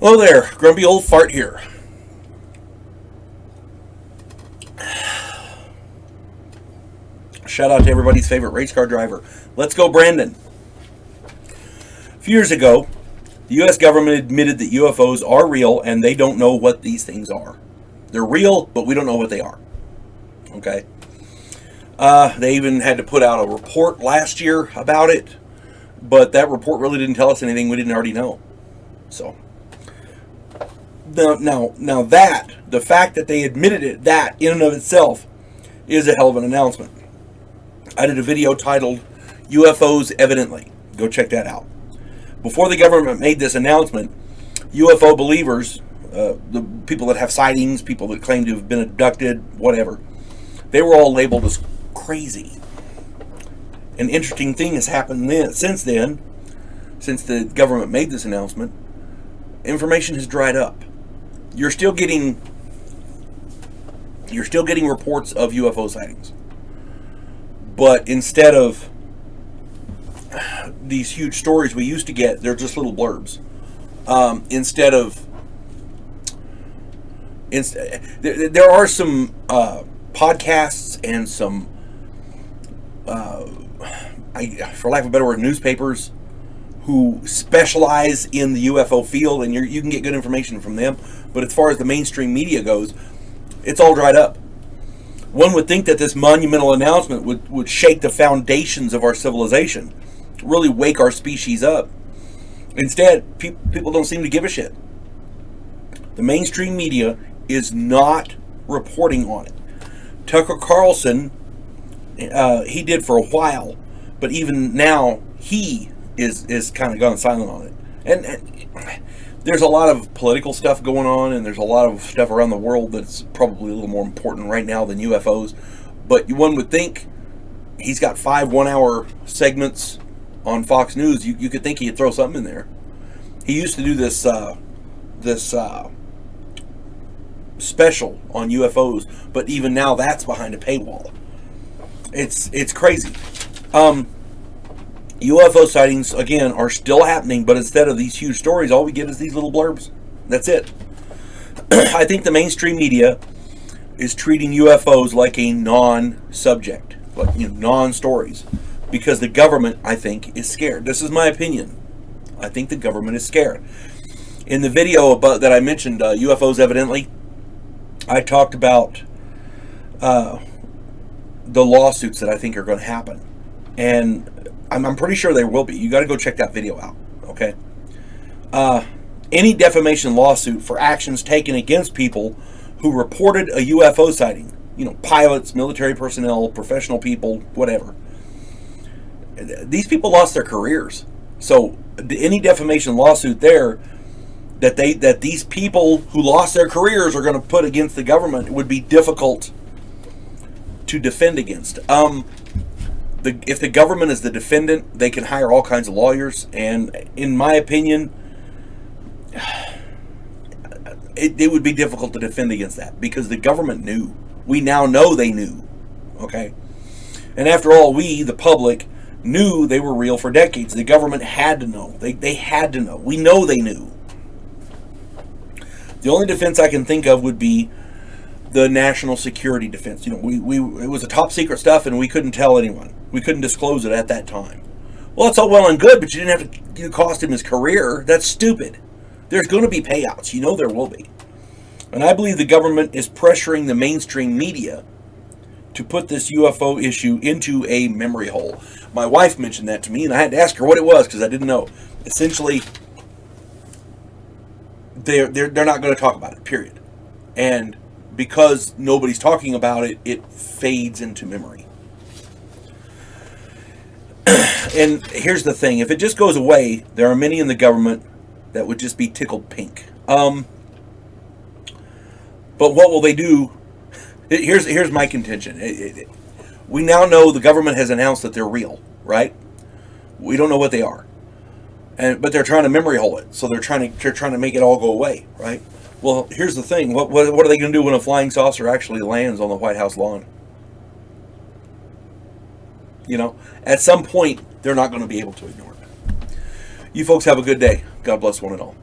Hello there, grumpy old fart here. Shout out to everybody's favorite race car driver. Let's go, Brandon. A few years ago, the U.S. government admitted that UFOs are real and they don't know what these things are. They're real, but we don't know what they are. Okay? They even had to put out a report last year about it, but that report really didn't tell us anything we didn't already know. So, now that, the fact that they admitted it, that in and of itself is a hell of an announcement. I did a video titled UFOs Evidently. Go check that out. Before the government made this announcement, UFO believers, the people that have sightings, people that claim to have been abducted, whatever, they were all labeled as crazy. An interesting thing has happened since then, since the government made this announcement. Information has dried up. You're still getting reports of UFO sightings. But instead of these huge stories we used to get, they're just little blurbs. There are some podcasts and some, for lack of a better word, newspapers who specialize in the UFO field, and you can get good information from them. But as far as the mainstream media goes, it's all dried up. One would think that this monumental announcement would shake the foundations of our civilization, really wake our species up. Instead, people don't seem to give a shit. The mainstream media is not reporting on it. Tucker Carlson, he did for a while, but even now he is kind of gone silent on it. And there's a lot of political stuff going on, and there's a lot of stuff around the world that's probably a little more important right now than UFOs. But one would think he's got 5 1-hour segments on Fox News. You could think he'd throw something in there. He used to do this special on UFOs, but even now that's behind a paywall. It's crazy. UFO sightings, again, are still happening, but instead of these huge stories, all we get is these little blurbs. That's it. I think the mainstream media is treating UFOs like a non-subject, like, non-stories, because the government, I think, is scared. This is my opinion. I think the government is scared. In the video that I mentioned, UFOs Evidently, I talked about the lawsuits that I think are going to happen. And I'm pretty sure there will be. You got to go check that video out, okay? Any defamation lawsuit for actions taken against people who reported a UFO sighting, pilots, military personnel, professional people, whatever. These people lost their careers. So any defamation lawsuit there that these people who lost their careers are going to put against the government would be difficult to defend against. If the government is the defendant, they can hire all kinds of lawyers, and in my opinion, it would be difficult to defend against that, because the government knew. We now know they knew, okay? And after all, we, the public, knew they were real for decades. The government had to know. They had to know. We know they knew. The only defense I can think of would be the national security defense. It was a top secret stuff, and we couldn't tell anyone. We couldn't disclose it at that time. Well, it's all well and good, but you didn't have to cost him his career. That's stupid. There's going to be payouts. There will be. And I believe the government is pressuring the mainstream media to put this UFO issue into a memory hole. My wife mentioned that to me, and I had to ask her what it was because I didn't know. Essentially, they're not going to talk about it, period. And because nobody's talking about it, it fades into memory. And here's the thing. If it just goes away, there are many in the government that would just be tickled pink. But what will they do? Here's my contention. We now know the government has announced that they're real, right? We don't know what they are. But they're trying to memory hole it. So they're trying to make it all go away, right? Well, here's the thing. What are they going to do when a flying saucer actually lands on the White House lawn? At some point, they're not going to be able to ignore it. You folks have a good day. God bless one and all.